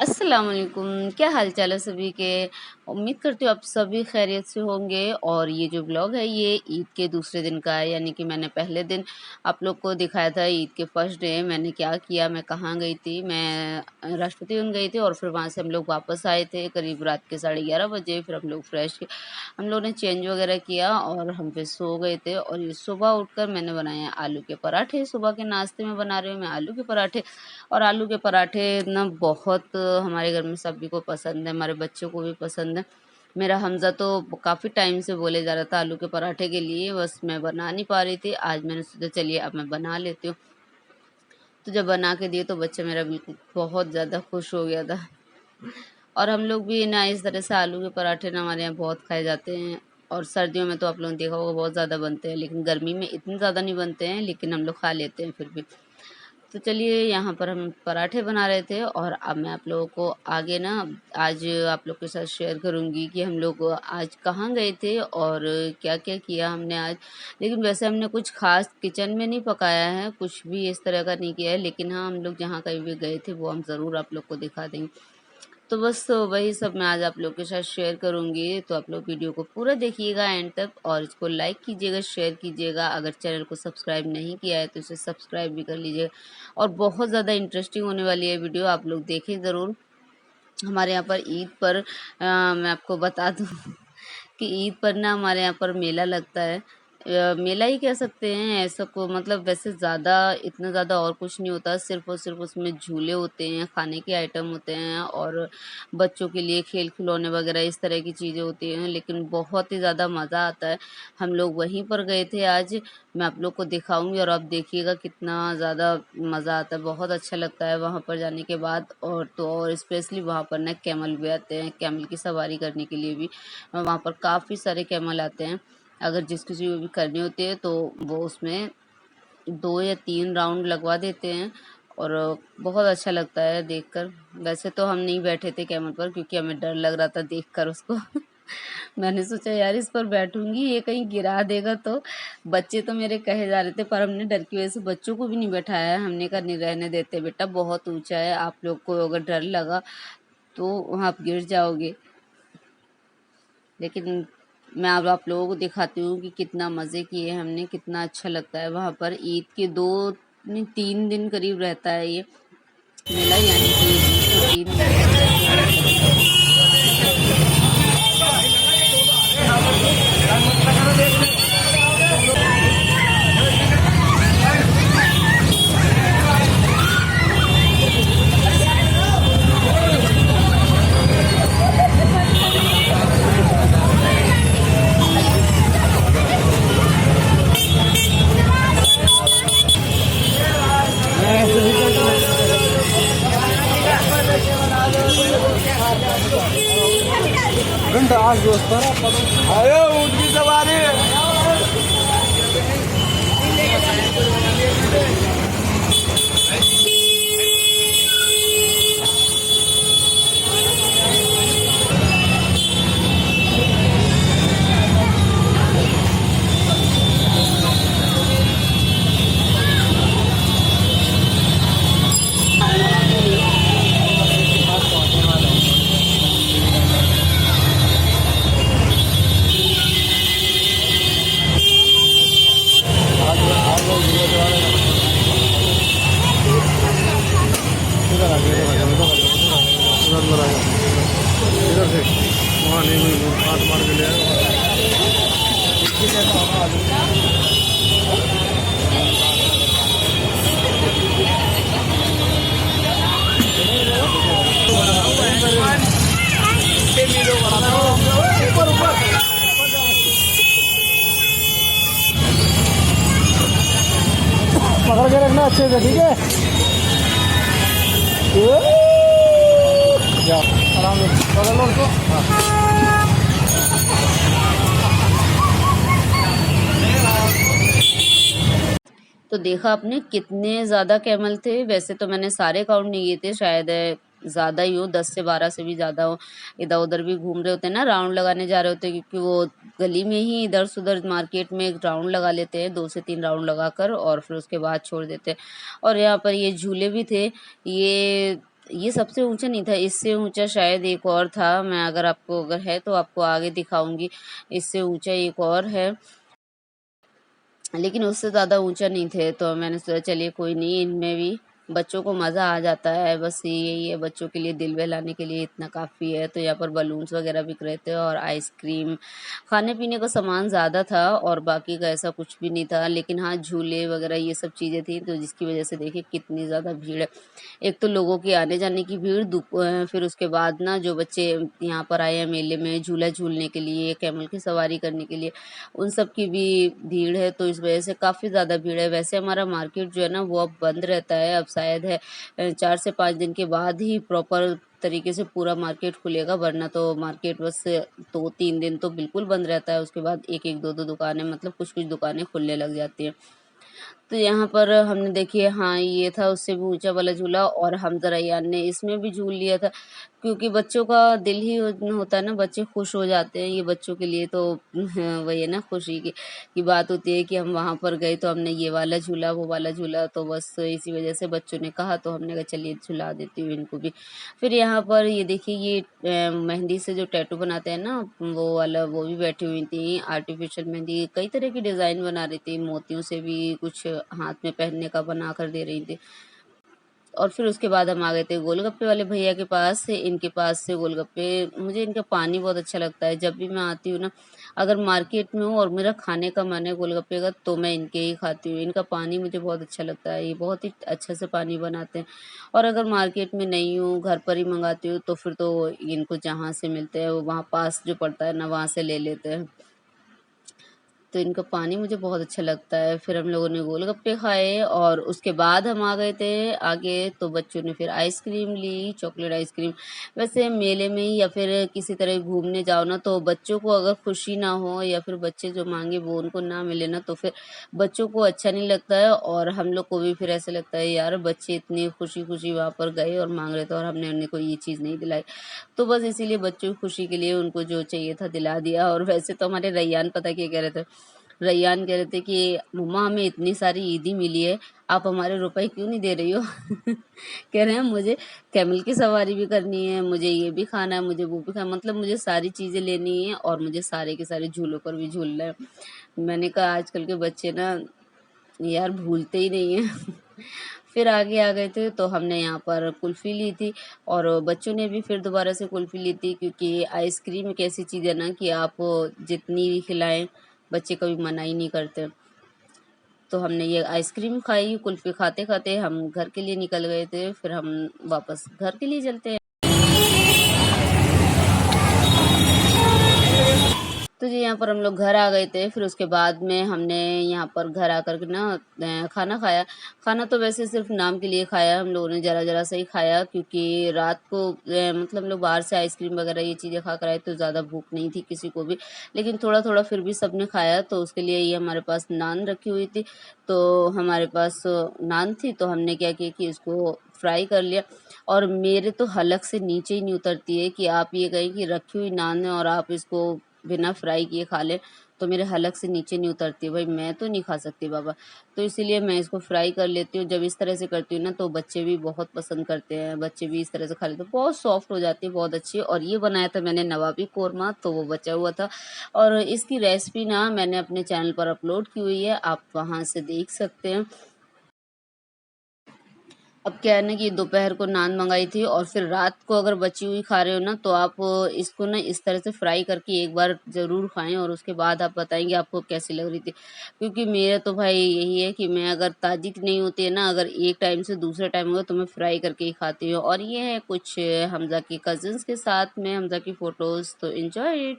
अस्सलाम वालेकुम, क्या हाल चाल है सभी के। उम्मीद करती हूँ आप सभी खैरियत से होंगे। और ये जो ब्लॉग है ये ईद के दूसरे दिन का है, यानी कि मैंने पहले दिन आप लोग को दिखाया था ईद के फर्स्ट डे मैंने क्या किया, मैं कहाँ गई थी। मैं राष्ट्रपति भवन गई थी और फिर वहाँ से हम लोग वापस आए थे करीब रात के 11:30 बजे। फिर हम लोग फ्रेश हम लोग ने चेंज वगैरह किया और हम फिर सो गए थे। और ये सुबह उठकर मैंने बनाया आलू के पराठे। सुबह के नाश्ते में बना रही हूँ मैं आलू के पराठे। और आलू के पराठे ना बहुत हमारे घर में सभी को पसंद है, हमारे बच्चों को भी पसंद है। मेरा हमज़ा तो काफ़ी टाइम से बोले जा रहा था आलू के पराठे के लिए, बस मैं बना नहीं पा रही थी। आज मैंने सोचा चलिए अब मैं बना लेती हूँ। तो जब बना के दिए तो बच्चा मेरा बिल्कुल बहुत ज़्यादा खुश हो गया था। और हम लोग भी ना इस तरह से आलू के पराठे ना हमारे यहाँ बहुत खाए जाते हैं। और सर्दियों में तो आप लोगों ने देखा होगा बहुत ज़्यादा बनते हैं, लेकिन गर्मी में इतने ज़्यादा नहीं बनते हैं, लेकिन हम लोग खा लेते हैं फिर भी। तो चलिए यहाँ पर हम पराठे बना रहे थे। और अब मैं आप लोगों को आगे ना आज आप लोग के साथ शेयर करूँगी कि हम लोग आज कहाँ गए थे और क्या क्या किया हमने आज। लेकिन वैसे हमने कुछ खास किचन में नहीं पकाया है, कुछ भी इस तरह का नहीं किया है, लेकिन हाँ हम लोग जहाँ कहीं भी गए थे वो हम ज़रूर आप लोग को दिखा देंगे। तो बस वही सब मैं आज आप लोग के साथ शेयर करूँगी। तो आप लोग वीडियो को पूरा देखिएगा एंड तक और इसको लाइक कीजिएगा, शेयर कीजिएगा। अगर चैनल को सब्सक्राइब नहीं किया है तो इसे सब्सक्राइब भी कर लीजिएगा। और बहुत ज़्यादा इंटरेस्टिंग होने वाली है वीडियो, आप लोग देखें ज़रूर। हमारे यहाँ पर ईद पर मैं आपको बता दूँ कि ईद पर ना हमारे यहाँ पर मेला लगता है। मेला ही कह सकते हैं ऐसा को, मतलब वैसे ज़्यादा इतना ज़्यादा और कुछ नहीं होता, सिर्फ़ और सिर्फ़ उसमें झूले होते हैं, खाने के आइटम होते हैं और बच्चों के लिए खेल खिलौने वगैरह इस तरह की चीज़ें होती हैं, लेकिन बहुत ही ज़्यादा मज़ा आता है। हम लोग वहीं पर गए थे आज, मैं आप लोग को दिखाऊँगी और आप देखिएगा कितना ज़्यादा मज़ा आता है, बहुत अच्छा लगता है वहाँ पर जाने के बाद। और तो और स्पेशली वहाँ पर ना कैमल भी आते हैं, कैमल की सवारी करने के लिए भी वहाँ पर काफ़ी सारे कैमल आते हैं। अगर जिस किसी को भी करनी होती है तो वो उसमें 2 या 3 राउंड लगवा देते हैं और बहुत अच्छा लगता है देखकर। वैसे तो हम नहीं बैठे थे कैमल पर क्योंकि हमें डर लग रहा था देखकर उसको। मैंने सोचा यार इस पर बैठूँगी ये कहीं गिरा देगा तो। बच्चे तो मेरे कहे जा रहे थे पर हमने डर की वजह से बच्चों को भी नहीं बैठाया है। हमने कहा नहीं रहने देते बेटा, बहुत ऊँचा है, आप लोग को अगर डर लगा तो आप गिर जाओगे। लेकिन मैं अब आप लोगों को दिखाती हूँ कि कितना मज़े किए हमने, कितना अच्छा लगता है वहाँ पर। ईद के 2 नहीं 3 दिन करीब रहता है ये मेला, यानी कि ईद के 3 दिन तक रहते हैं ये घंटा आज दोस्त आयो ऊँट की सवारी। इधर से वहाँ नहीं हाथ मार के ले पकड़ के रखना अच्छे से, ठीक है। जाओ आराम से पकड़ लो उसको। तो देखा आपने कितने ज़्यादा कैमल थे। वैसे तो मैंने सारे काउंट नहीं किए थे, शायद ज़्यादा ही हो, 10 से 12 से भी ज़्यादा हो। इधर उधर भी घूम रहे होते हैं ना, राउंड लगाने जा रहे होते हैं, क्योंकि वो गली में ही इधर से उधर मार्केट में एक राउंड लगा लेते हैं, 2 से 3 राउंड लगाकर और फिर उसके बाद छोड़ देते हैं। और यहाँ पर ये झूले भी थे, ये ये सबसे ऊँचा नहीं था, इससे ऊँचा शायद एक और था, मैं अगर है तो आपको आगे दिखाऊँगी। इससे ऊँचा एक और है, लेकिन उससे ज़्यादा ऊँचा नहीं थे, तो मैंने सोचा चलिए कोई नहीं, इनमें भी बच्चों को मज़ा आ जाता है, बस यही है, बच्चों के लिए दिल बहलाने के लिए इतना काफ़ी है। तो यहाँ पर बलून्स वगैरह बिक रहे थे और आइसक्रीम, खाने-पीने का सामान ज़्यादा था और बाकी का ऐसा कुछ भी नहीं था। लेकिन हाँ, झूले वगैरह ये सब चीज़ें थी, तो जिसकी वजह से देखिए कितनी ज़्यादा भीड़ है। एक तो लोगों की आने-जाने की भीड़, फिर उसके बाद ना जो बच्चे यहाँ पर आए हैं मेले में झूला झूलने के लिए, कैमल की सवारी करने के लिए, उन सब की भी भीड़ है, तो इस वजह से काफ़ी ज़्यादा भीड़ है। वैसे हमारा मार्केट जो है ना वो अब बंद रहता है, अब शायद है 4 से 5 दिन के बाद ही प्रॉपर तरीके से पूरा मार्केट खुलेगा, वरना तो मार्केट बस 2-3 दिन तो बिल्कुल बंद रहता है, उसके बाद 1-1 2-2 दुकानें, मतलब कुछ-कुछ दुकानें खुलने लग जाती हैं। तो यहाँ पर हमने देखिए हाँ, ये था उससे भी ऊँचा वाला झूला, और हमज़ा रैयान ने इसमें भी झूल लिया था, क्योंकि बच्चों का दिल ही होता है ना, बच्चे खुश हो जाते हैं, ये बच्चों के लिए तो वही है ना, खुशी की बात होती है कि हम वहाँ पर गए तो हमने ये वाला झूला, वो वाला झूला, तो बस इसी वजह से बच्चों ने कहा तो हमने कहा चलिए झुला देती हूँ इनको भी। फिर यहाँ पर ये देखिए ये मेहंदी से जो टैटू बनाते हैं ना, वो वाला, वो भी बैठी हुई थी, आर्टिफ़िशियल मेहंदी, कई तरह की डिज़ाइन बना रही थी, मोतियों से भी कुछ हाथ में पहनने का बना कर दे रही थी। और फिर उसके बाद हम आ गए थे गोलगप्पे वाले भैया के पास से, इनके पास से गोलगप्पे, मुझे इनका पानी बहुत अच्छा लगता है, जब भी मैं आती हूँ ना, अगर मार्केट में हूँ और मेरा खाने का मन है गोलगप्पे का, तो मैं इनके ही खाती हूँ। इनका पानी मुझे बहुत अच्छा लगता है, ये बहुत ही अच्छा से पानी बनाते हैं। और अगर मार्केट में नहीं हूँ, घर पर ही मंगाती हूँ, तो फिर तो इनको जहाँ से मिलते हैं, वो वहाँ पास जो पड़ता है ना, वहाँ से ले लेते हैं। तो इनका पानी मुझे बहुत अच्छा लगता है। फिर हम लोगों ने गोलगप्पे खाए और उसके बाद हम आ गए थे आगे, तो बच्चों ने फिर आइसक्रीम ली, चॉकलेट आइसक्रीम। वैसे मेले में या फिर किसी तरह घूमने जाओ ना, तो बच्चों को अगर खुशी ना हो या फिर बच्चे जो माँगे वो उनको ना मिले ना, तो फिर बच्चों को अच्छा नहीं लगता है, और हम लोग को भी फिर ऐसा लगता है यार बच्चे इतनी खुशी-खुशी वहाँ पर गए और माँग रहे थे और हमने उन्हें कोई ये चीज़ नहीं दिलाई। तो बस इसीलिए बच्चों की खुशी के लिए उनको जो चाहिए था दिला दिया। और वैसे तो हमारे रैयान पता क्या कह रहे थे? रैयान कह रहे थे कि मम्मा हमें इतनी सारी ईदी मिली है, आप हमारे रुपए क्यों नहीं दे रही हो? कह रहे हैं मुझे कैमल की सवारी भी करनी है, मुझे ये भी खाना है, मुझे वो भी खाना, मतलब मुझे सारी चीज़ें लेनी है और मुझे सारे के सारे झूलों पर भी झूलना है। मैंने कहा आजकल के बच्चे ना यार भूलते ही नहीं हैं। फिर आगे आ गए थे तो हमने यहाँ पर कुल्फ़ी ली थी, और बच्चों ने भी फिर दोबारा से कुल्फ़ी ली थी, क्योंकि आइसक्रीम एक ऐसी चीज़ है ना कि आप जितनी भी खिलाएँ, बच्चे कभी मना ही नहीं करते। तो हमने ये आइसक्रीम खाई, कुल्फ़ी खाते-खाते हम घर के लिए निकल गए थे, फिर हम वापस घर के लिए चलते हैं। तो जी यहाँ पर हम लोग घर आ गए थे, फिर उसके बाद में हमने यहाँ पर घर आकर के ना खाना खाया। खाना तो वैसे सिर्फ़ नाम के लिए खाया, हम लोगों ने ज़रा-ज़रा सा ही खाया, क्योंकि रात को मतलब हम लोग बाहर से आइसक्रीम वग़ैरह ये चीज़ें खा कर आए, तो ज़्यादा भूख नहीं थी किसी को भी। लेकिन थोड़ा-थोड़ा फिर भी सबने खाया, तो उसके लिए ये हमारे पास नान रखी हुई थी, तो हमारे पास नान थी, तो हमने क्या किया कि इसको फ्राई कर लिया। और मेरे तो हलक से नीचे ही नहीं उतरती है कि आप ये कहें कि रखी हुई नान है और आप इसको बिना फ्राई किए खा लें, तो मेरे हलक से नीचे नहीं उतरती है, भाई मैं तो नहीं खा सकती बाबा। तो इसीलिए मैं इसको फ्राई कर लेती हूँ, जब इस तरह से करती हूँ ना तो बच्चे भी बहुत पसंद करते हैं, बच्चे भी इस तरह से खा लेते हैं, बहुत सॉफ्ट हो जाती है, बहुत अच्छी। और ये बनाया था मैंने नवाबी कोरमा, तो वो बचा हुआ था, और इसकी रेसिपी ना मैंने अपने चैनल पर अपलोड की हुई है, आप वहाँ से देख सकते हैं। अब क्या है ना कि दोपहर को नान मंगाई थी, और फिर रात को अगर बची हुई खा रहे हो ना, तो आप इसको ना इस तरह से फ्राई करके एक बार ज़रूर खाएँ, और उसके बाद आप बताएँगे आपको कैसी लग रही थी। क्योंकि मेरा तो भाई यही है कि मैं अगर ताज़ी नहीं होती है ना, अगर एक टाइम से दूसरे टाइम हुआ तो मैं फ्राई करके ही खाती हूँ। और ये है कुछ हमज़ा की कज़िन्स के साथ में हमज़ा की फ़ोटोज़, तो एन्जॉय इट।